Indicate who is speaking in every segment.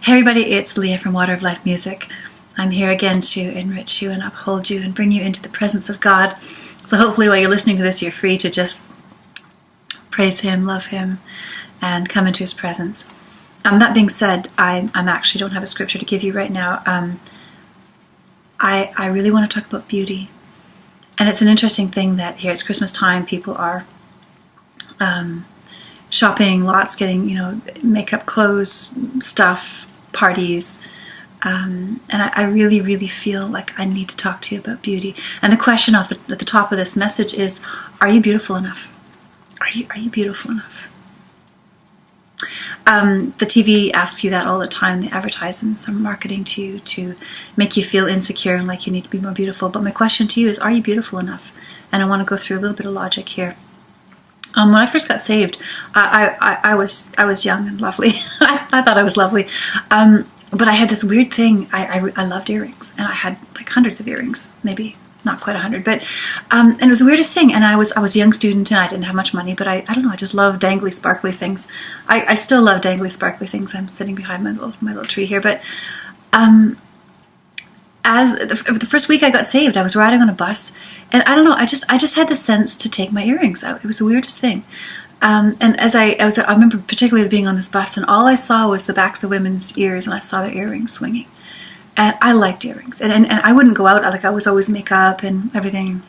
Speaker 1: Hey everybody, it's Leah from Water of Life Music. I'm here again to enrich you and uphold you and bring you into the presence of God. So hopefully while you're listening to this, you're free to just praise Him, love Him, and come into His presence. That being said, I actually don't have a scripture to give you right now. I really want to talk about beauty. And it's an interesting thing that here it's Christmas time, people are shopping lots, getting, makeup, clothes, stuff, parties. And I really, really feel like I need to talk to you about beauty. And the question at the top of this message is, are you beautiful enough? Are you beautiful enough? The TV asks you that all the time. They advertise in some marketing to you to make you feel insecure and like you need to be more beautiful. But my question to you is, are you beautiful enough? And I want to go through a little bit of logic here. When I first got saved, I was young and lovely. I thought I was lovely. But I had this weird thing. I loved earrings, and I had like hundreds of earrings, maybe not quite 100, but and it was the weirdest thing. And I was a young student, and I didn't have much money, but I don't know. I just love dangly, sparkly things. I still love dangly, sparkly things. I'm sitting behind my little tree here, but as the first week I got saved, I was riding on a bus, and I don't know. I just had the sense to take my earrings out. It was the weirdest thing. And as I remember particularly being on this bus, and all I saw was the backs of women's ears, and I saw their earrings swinging. And I liked earrings, and I wouldn't go out. I was always makeup and everything,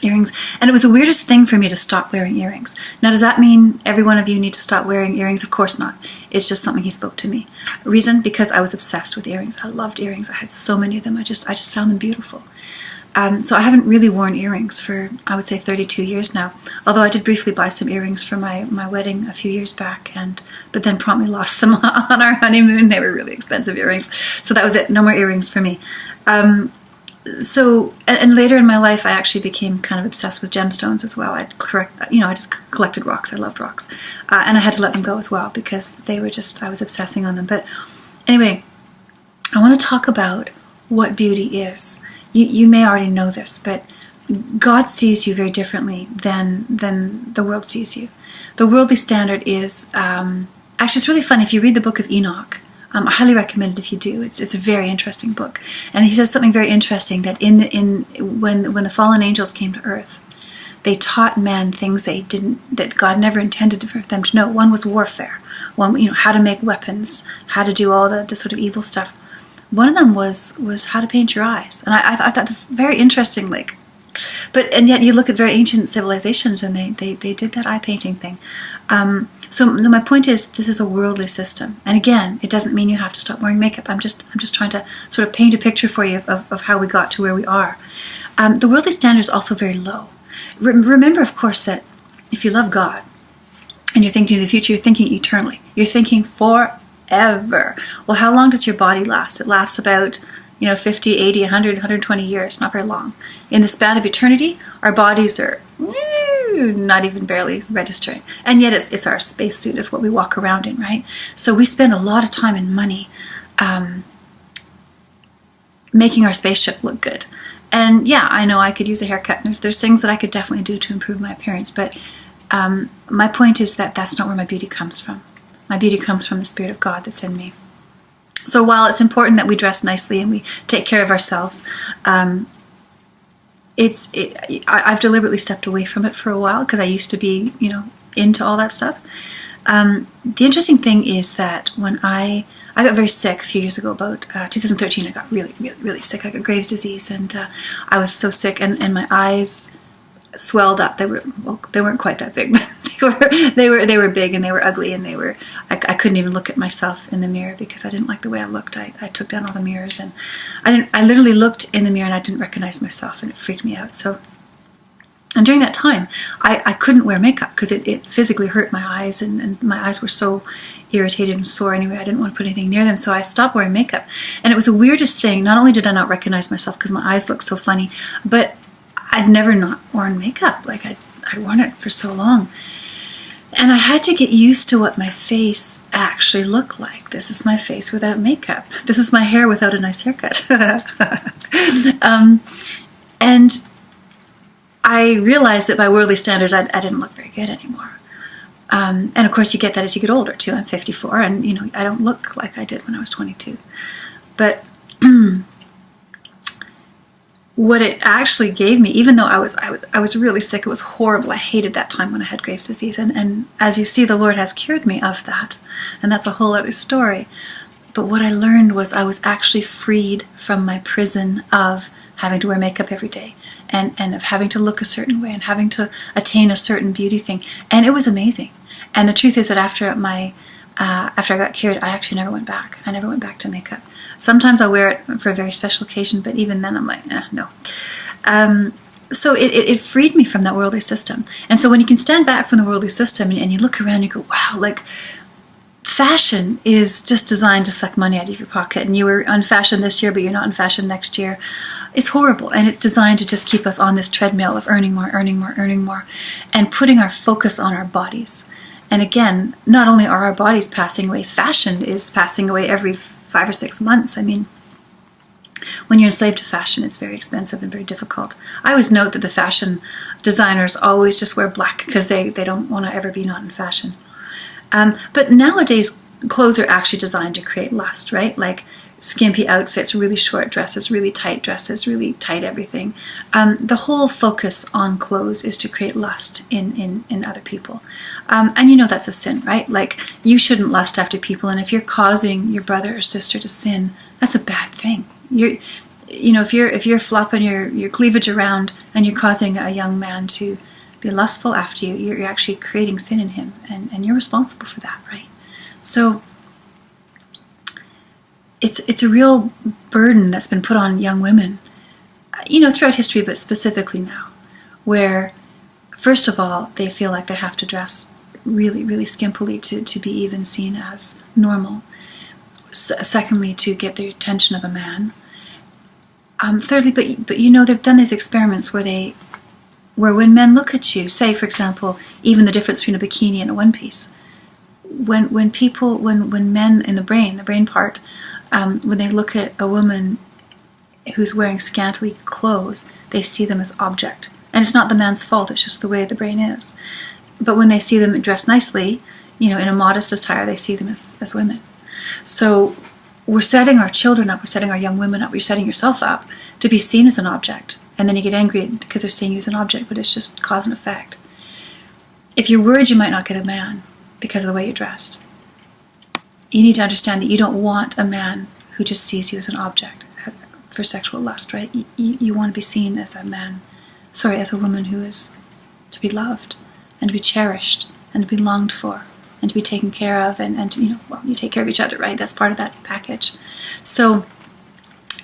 Speaker 1: earrings. And it was the weirdest thing for me to stop wearing earrings. Now, does that mean every one of you need to stop wearing earrings? Of course not. It's just something He spoke to me. Reason? Because I was obsessed with earrings. I loved earrings. I had so many of them. I just found them beautiful. So I haven't really worn earrings for, I would say, 32 years now. Although I did briefly buy some earrings for my wedding a few years back, but then promptly lost them on our honeymoon. They were really expensive earrings. So that was it. No more earrings for me. So later in my life, I actually became kind of obsessed with gemstones as well. I just collected rocks. I loved rocks. And I had to let them go as well because I was obsessing on them. But anyway, I want to talk about what beauty is. You may already know this, but God sees you very differently than the world sees you. The worldly standard is, actually it's really fun. If you read the book of Enoch, I highly recommend it if you do. It's a very interesting book. And he says something very interesting, that when the fallen angels came to earth, they taught man things that God never intended for them to know. One was warfare. One, how to make weapons, how to do all the sort of evil stuff. One of them was how to paint your eyes, and I thought very interesting. And yet you look at very ancient civilizations, and they did that eye painting thing. So my point is, this is a worldly system, and again, it doesn't mean you have to stop wearing makeup. I'm just trying to sort of paint a picture for you of how we got to where we are. The worldly standard is also very low. Remember, of course, that if you love God and you're thinking of the future, you're thinking eternally. You're thinking forever. Well, how long does your body last? It lasts about 50, 80, 100, 120 years, not very long. In the span of eternity, our bodies are not even barely registering. And yet it's our spacesuit is what we walk around in, right? So we spend a lot of time and money making our spaceship look good. And yeah, I know I could use a haircut. There's things that I could definitely do to improve my appearance, but my point is that that's not where my beauty comes from. My beauty comes from the Spirit of God that's in me. So while it's important that we dress nicely and we take care of ourselves, I've deliberately stepped away from it for a while because I used to be, into all that stuff. The interesting thing is that when I got very sick a few years ago, about 2013, I got really, really, really sick. I got Graves' disease, and I was so sick, and my eyes swelled up. They weren't quite that big, but they were big, and they were ugly, and I couldn't even look at myself in the mirror because I didn't like the way I looked. I took down all the mirrors, and I literally looked in the mirror and I didn't recognize myself, and it freaked me out. And during that time, I couldn't wear makeup because it physically hurt my eyes, and my eyes were so irritated and sore anyway. I didn't want to put anything near them, so I stopped wearing makeup. And it was the weirdest thing. Not only did I not recognize myself because my eyes looked so funny, but I'd never not worn makeup. I'd worn it for so long. And I had to get used to what my face actually looked like. This is my face without makeup. This is my hair without a nice haircut. And I realized that by worldly standards, I didn't look very good anymore. And of course, you get that as you get older too. I'm 54, and you know, I don't look like I did when I was 22. But what it actually gave me, even though I was really sick, it was horrible. I hated that time when I had Graves' disease, and as you see, the Lord has cured me of that, and that's a whole other story. But what I learned was I was actually freed from my prison of having to wear makeup every day, and of having to look a certain way, and having to attain a certain beauty thing. And it was amazing. And the truth is that after I got cured, I actually never went back. I never went back to makeup. Sometimes I'll wear it for a very special occasion, but even then I'm like, no. So it freed me from that worldly system. And so when you can stand back from the worldly system and you look around, you go, wow, like, fashion is just designed to suck money out of your pocket. And you were on fashion this year, but you're not in fashion next year. It's horrible. And it's designed to just keep us on this treadmill of earning more, and putting our focus on our bodies. And again, not only are our bodies passing away, fashion is passing away every 5 or 6 months. I mean, when you're enslaved to fashion, it's very expensive and very difficult. I always note that the fashion designers always just wear black because they don't want to ever be not in fashion. But nowadays, clothes are actually designed to create lust, right? Like skimpy outfits, really short dresses, really tight everything. The whole focus on clothes is to create lust in other people. And you know that's a sin, right? Like, you shouldn't lust after people, and if you're causing your brother or sister to sin, that's a bad thing. You know, if you're flopping your cleavage around and you're causing a young man to be lustful after you, you're actually creating sin in him, and you're responsible for that, right? So it's a real burden that's been put on young women, you know, throughout history, but specifically now, where first of all, they feel like they have to dress really, really skimpily to be even seen as normal. Secondly, to get the attention of a man. Thirdly, but you know, they've done these experiments where when men look at you, say for example, even the difference between a bikini and a one piece, when men in the brain part, when they look at a woman who's wearing scantily clothes, they see them as object. And it's not the man's fault, it's just the way the brain is. But when they see them dressed nicely, you know, in a modest attire, they see them as women. So we're setting our children up, we're setting our young women up, you're setting yourself up to be seen as an object. And then you get angry because they're seeing you as an object, but it's just cause and effect. If you're worried you might not get a man because of the way you're dressed, you need to understand that you don't want a man who just sees you as an object for sexual lust, right? You want to be seen as as a woman who is to be loved and to be cherished and to be longed for and to be taken care of, and you know, well, you take care of each other, right? That's part of that package. So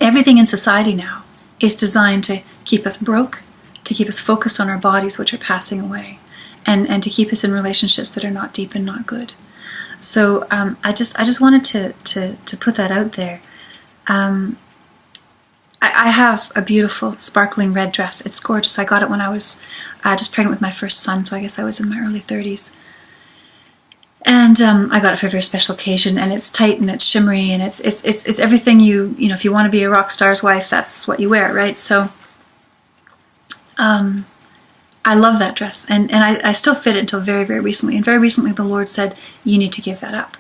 Speaker 1: everything in society now is designed to keep us broke, to keep us focused on our bodies, which are passing away, and to keep us in relationships that are not deep and not good. So I just wanted to put that out there. I have a beautiful sparkling red dress. It's gorgeous. I got it when I was just pregnant with my first son, so I guess I was in my early 30s. And I got it for a very special occasion, and it's tight and it's shimmery, and it's everything you know, if you want to be a rock star's wife, that's what you wear, right? So I love that dress, and I still fit it until very, very recently. And very recently the Lord said, you need to give that up.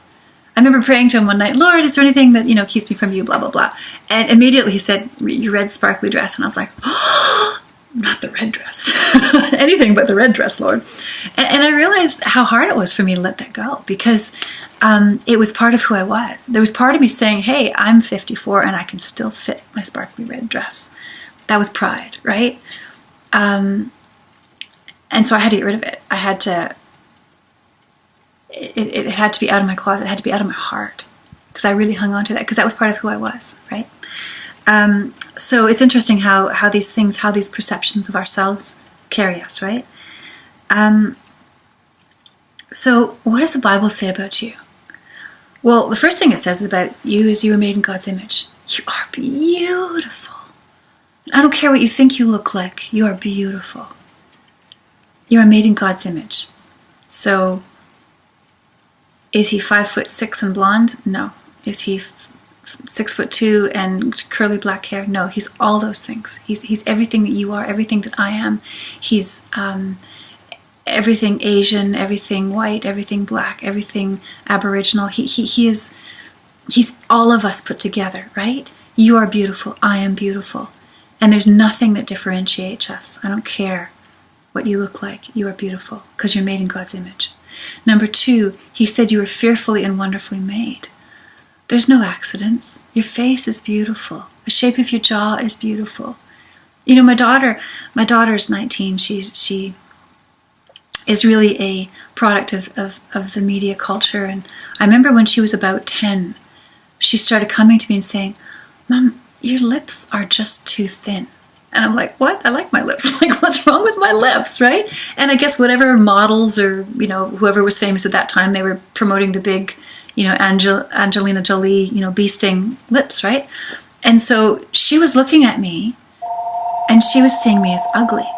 Speaker 1: I remember praying to him one night, Lord, is there anything that, you know, keeps me from you, blah, blah, blah. And immediately he said, your red sparkly dress. And I was like, oh, not the red dress. Anything but the red dress, Lord. And I realized how hard it was for me to let that go, because it was part of who I was. There was part of me saying, hey, I'm 54 and I can still fit my sparkly red dress. That was pride, right? And so I had to get rid of it. I had to... It had to be out of my closet. It had to be out of my heart, because I really hung on to that, because that was part of who I was, right? So it's interesting how these things, how these perceptions of ourselves carry us, right? So what does the Bible say about you? Well, the first thing it says about you is you are made in God's image. You are beautiful. I don't care what you think you look like. You are beautiful. You are made in God's image. So... is he 5'6" and blonde? No. Is he 6'2" and curly black hair? No. He's all those things. He's everything that you are, everything that I am. He's everything Asian, everything white, everything black, everything Aboriginal. He's all of us put together, right? You are beautiful. I am beautiful. And there's nothing that differentiates us. I don't care what you look like. You are beautiful because you're made in God's image. Number 2, he said you were fearfully and wonderfully made. There's no accidents. Your face is beautiful. The shape of your jaw is beautiful. You know, my daughter's 19. She is really a product of the media culture. And I remember when she was about 10, she started coming to me and saying, "Mom, your lips are just too thin." And I'm like, what? I like my lips. Like, what's wrong with my lips, right? And I guess whatever models or, you know, whoever was famous at that time, they were promoting the big, you know, Angelina Jolie, you know, bee sting lips, right? And so she was looking at me and she was seeing me as ugly.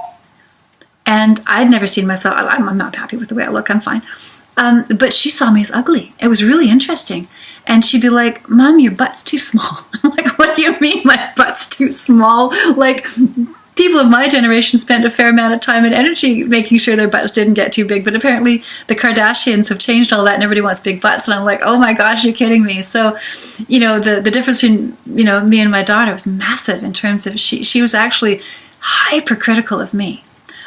Speaker 1: And I'd never seen myself, I'm not happy with the way I look, I'm fine. But she saw me as ugly. It was really interesting. And she'd be like, "Mom, your butt's too small." I'm like, "What do you mean my butt's too small?" Like, people of my generation spent a fair amount of time and energy making sure their butts didn't get too big. But apparently the Kardashians have changed all that and everybody wants big butts. And I'm like, oh my gosh, you're kidding me. So, you know, the difference between, you know, me and my daughter was massive in terms of she was actually hypercritical of me.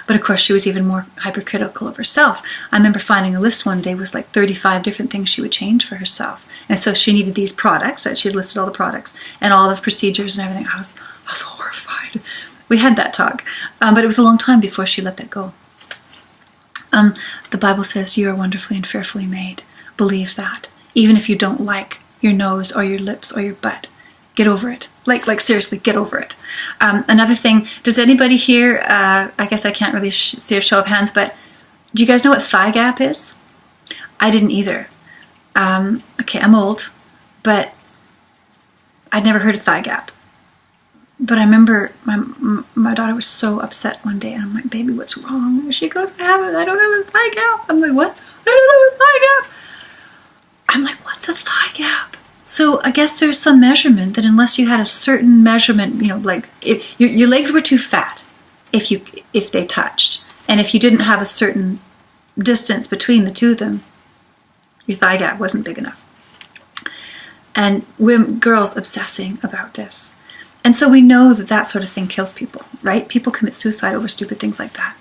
Speaker 1: But of course, she was even more hypercritical of herself. I remember finding a list one day with like 35 different things she would change for herself. And so she needed these products, that she had listed all the products and all the procedures and everything. I was horrified. We had that talk. But it was a long time before she let that go. The Bible says you are wonderfully and fearfully made. Believe that. Even if you don't like your nose or your lips or your butt, get over it. Like seriously, get over it. Another thing, does anybody here, I guess I can't really see a show of hands, but do you guys know what thigh gap is? I didn't either. Okay, I'm old, but I'd never heard of thigh gap. But I remember my daughter was so upset one day, and I'm like, "Baby, what's wrong?" She goes, I don't have a thigh gap. I'm like, "What? I don't have a thigh gap." I'm like, "What's a thigh gap?" So I guess there's some measurement that unless you had a certain measurement, you know, like if your legs were too fat if they touched, and if you didn't have a certain distance between the two of them, your thigh gap wasn't big enough. And women, girls obsessing about this. And so we know that that sort of thing kills people, right? People commit suicide over stupid things like that.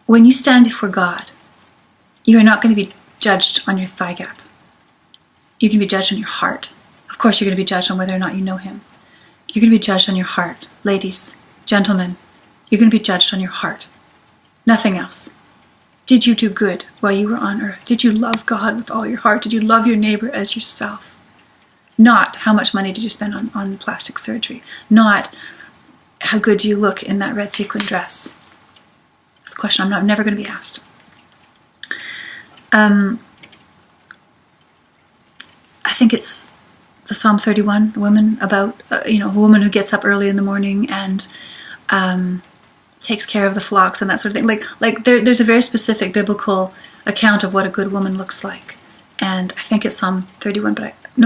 Speaker 1: When you stand before God, you are not going to be judged on your thigh gap. You can be judged on your heart. Of course, you're going to be judged on whether or not you know him. You're going to be judged on your heart. Ladies, gentlemen, you're going to be judged on your heart. Nothing else. Did you do good while you were on earth? Did you love God with all your heart? Did you love your neighbor as yourself? Not how much money did you spend on plastic surgery. Not how good do you look in that red sequin dress. This question I'm never going to be asked. I think it's the Psalm 31, the woman about, a woman who gets up early in the morning and takes care of the flocks and that sort of thing. Like there's a very specific biblical account of what a good woman looks like. And I think it's Psalm 31,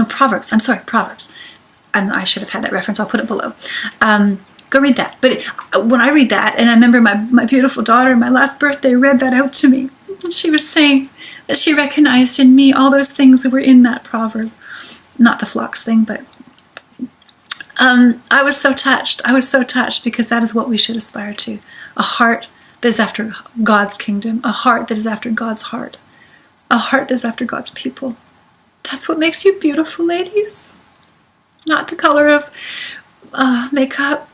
Speaker 1: Proverbs. I'm sorry, Proverbs. I should have had that reference. I'll put it below. Go read that. But when I read that, and I remember my beautiful daughter, my last birthday, read that out to me. And she was saying that she recognized in me all those things that were in that proverb. Not the flocks thing, but I was so touched. I was so touched because that is what we should aspire to. A heart that is after God's kingdom. A heart that is after God's heart. A heart that is after God's people. That's what makes you beautiful, ladies. Not the color of makeup.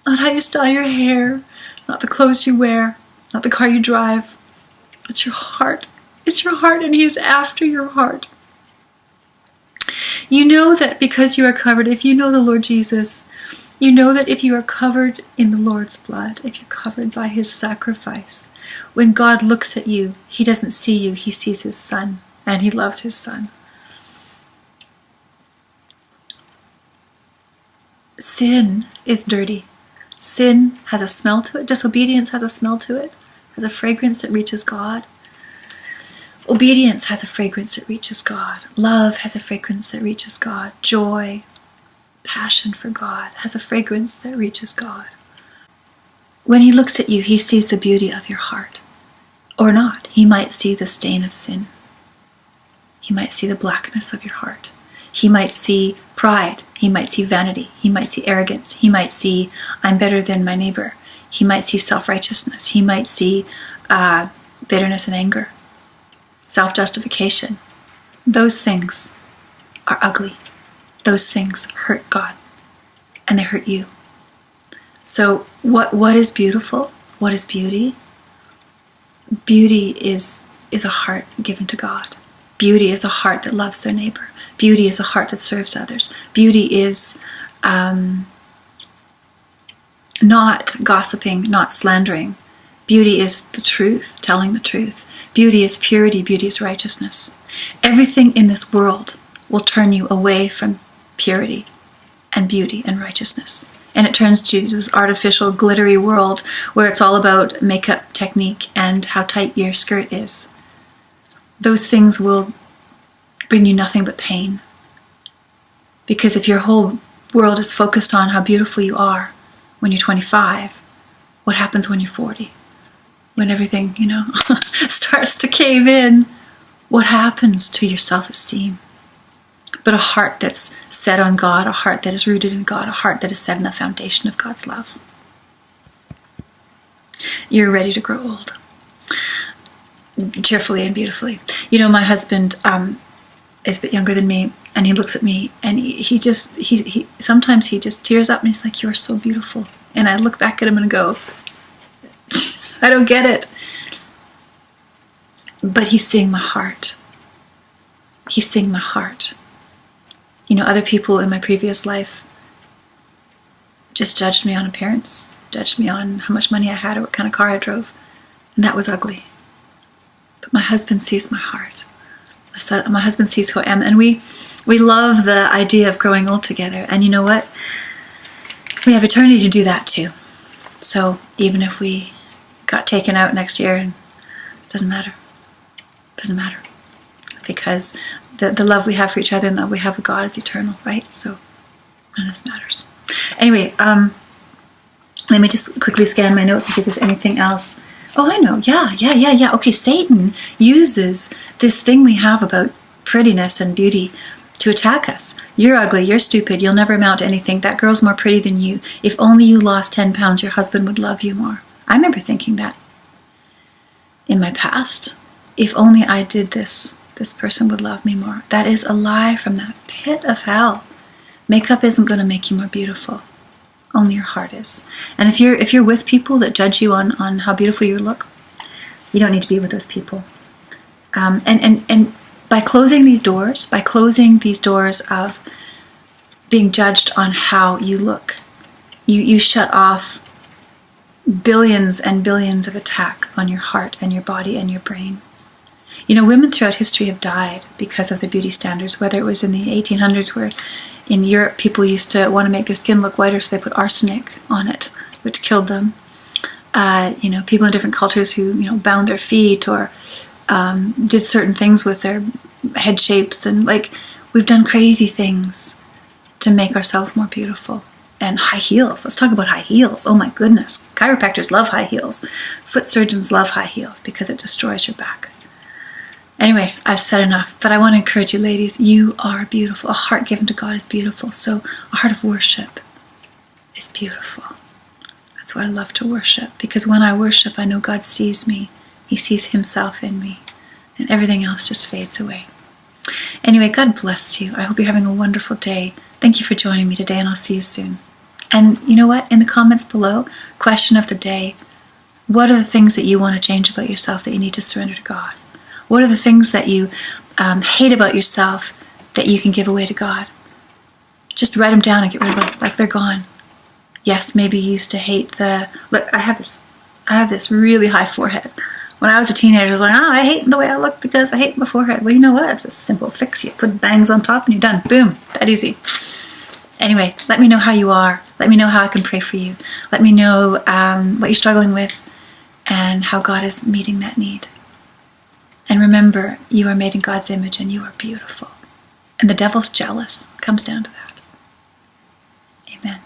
Speaker 1: Not how you style your hair. Not the clothes you wear. Not the car you drive. It's your heart. It's your heart, and He is after your heart. You know that because you are covered, if you know the Lord Jesus, you know that if you are covered in the Lord's blood, if you're covered by His sacrifice, when God looks at you, He doesn't see you, He sees His Son, and He loves His Son. Sin is dirty. Sin has a smell to it. Disobedience has a smell to it. Has a fragrance that reaches God. Obedience has a fragrance that reaches God. Love has a fragrance that reaches God. Joy, passion for God has a fragrance that reaches God. when he looks at you, he sees the beauty of your heart. Or not. He might see the stain of sin. He might see the blackness of your heart. He might see pride. He might see vanity. He might see arrogance. He might see, I'm better than my neighbor. He might see self-righteousness. He might see bitterness and anger, self-justification. Those things are ugly. Those things hurt God, and they hurt you. So what is beautiful? What is beauty? Beauty is a heart given to God. Beauty is a heart that loves their neighbor. Beauty is a heart that serves others. Beauty is not gossiping, not slandering. Beauty is the truth, telling the truth. Beauty is purity. Beauty is righteousness. Everything in this world will turn you away from purity and beauty and righteousness. And it turns you to this artificial, glittery world where it's all about makeup technique and how tight your skirt is. Those things will bring you nothing but pain. Because if your whole world is focused on how beautiful you are when you're 25, what happens when you're 40? When everything, starts to cave in, what happens to your self-esteem? But a heart that's set on God, a heart that is rooted in God, a heart that is set in the foundation of God's love. You're ready to grow old. Cheerfully and beautifully. My husband is a bit younger than me, and he looks at me, and he sometimes he just tears up, and he's like, "You are so beautiful." And I look back at him and go, I don't get it. But he's seeing my heart. He's seeing my heart. Other people in my previous life just judged me on appearance, judged me on how much money I had or what kind of car I drove, and that was ugly. But my husband sees my heart. My husband sees who I am, and we love the idea of growing old together. And you know what? We have eternity to do that too. So even if we got taken out next year, it doesn't matter. It doesn't matter. Because the love we have for each other and the love we have for God is eternal, right? So none of this matters. Anyway, let me just quickly scan my notes to see if there's anything else. Oh, I know. Yeah. Okay, Satan uses this thing we have about prettiness and beauty to attack us. You're ugly, you're stupid, you'll never amount to anything. That girl's more pretty than you. If only you lost 10 pounds, your husband would love you more. I remember thinking that in my past. If only I did this person would love me more. That is a lie from that pit of hell. Makeup isn't going to make you more beautiful. Only your heart is. And if you're with people that judge you on how beautiful you look, you don't need to be with those people. And by closing these doors of being judged on how you look, you shut off billions and billions of attack on your heart and your body and your brain. Women throughout history have died because of the beauty standards, whether it was in the 1800s where in Europe people used to want to make their skin look whiter, so they put arsenic on it, which killed them. People in different cultures who, bound their feet or did certain things with their head shapes, and we've done crazy things to make ourselves more beautiful. And high heels. Let's talk about high heels. Oh my goodness. Chiropractors love high heels. Foot surgeons love high heels because it destroys your back. Anyway, I've said enough, but I want to encourage you ladies, you are beautiful. A heart given to God is beautiful. So a heart of worship is beautiful. That's why I love to worship, because when I worship, I know God sees me. He sees himself in me, and everything else just fades away. Anyway, God bless you. I hope you're having a wonderful day. Thank you for joining me today, and I'll see you soon. And you know what? In the comments below, question of the day, what are the things that you want to change about yourself that you need to surrender to God? What are the things that you hate about yourself that you can give away to God? Just write them down and get rid of them, like they're gone. Yes, maybe you used to hate look, I have this really high forehead. When I was a teenager, I was like, I hate the way I look because I hate my forehead. Well, you know what? It's a simple fix. You put bangs on top and you're done. Boom. That easy. Anyway, let me know how you are. Let me know how I can pray for you. Let me know what you're struggling with and how God is meeting that need. And remember, you are made in God's image and you are beautiful. And the devil's jealous. It comes down to that. Amen.